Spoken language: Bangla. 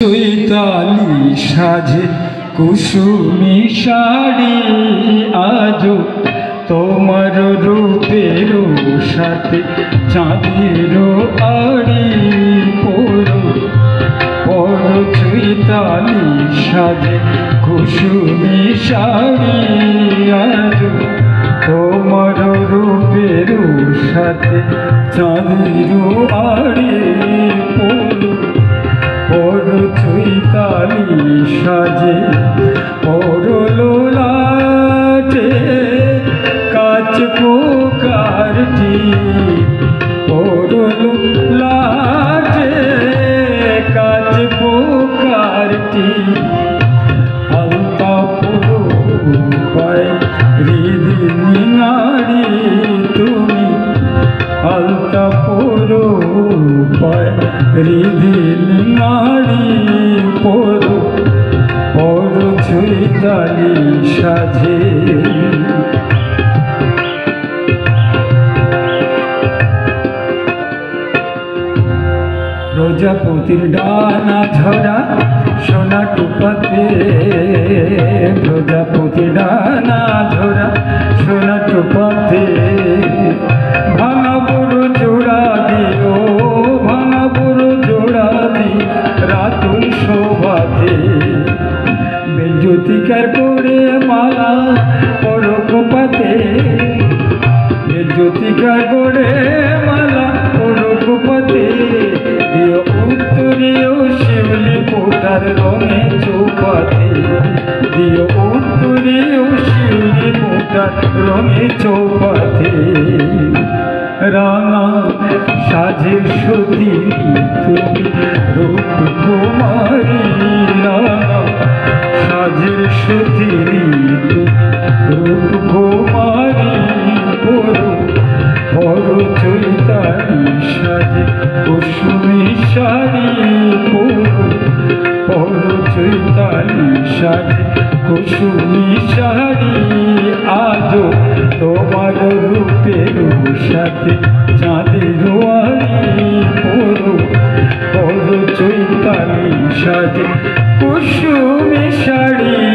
চৈতালি সাজে কুসুমি শাড়ি আজো তোমার রূপের সাথে চাঁদের আড়ি পড়ো পড়ো চৈতালি সাজে কুসুমি শাড়ি আজো তোমার রূপের সাথে চাঁদের আড়ি পড়ো পড়ো চৈতালি সাজে পড়ো লোলাটে কাচ পোকারটি পড়ো লোলাটে কাচ পোকারটি আলতা পড়ো পায় হৃদি নারী তুমি আলতা পড়ো পায় হৃদি নারী পড়ো পড়ো চৈতালি সাজে প্রজাপতির ডানা ঝরা সোনা টুপাতে প্রজাপতির ডানা ঝরা সোনা টুপাতে ভাঙা বুড়ো জোড়া দিও ভাঙা বুড়ো জোড়া দি রাতুল শোভাতে বেলজ্যোতিকার করে মালা পড়ো কোপাতে বেলজ্যোতিকার করে মালা পড়ো কোপাতে দিও উত্তরীয় শিউলি পোতার রঙে চৌপাতে দিও উত্তরীয় শিউলি পোতার রঙে চৌপাতে রাঙা সাজের সতী তুমি রূপ কুমারী রাঙা সাজের সতী রূপ কুমারী পড়ো পড়ো চৈতালি সাজে কুসুমি শাড়ি পড়ো পড়ো চৈতালি সাজে কুসুমি শাড়ি আজো তোমার রূপের সাথে চাঁদের আড়ি পড়ো পড়ো চৈতালি সাজে কুসুমি শাড়ি।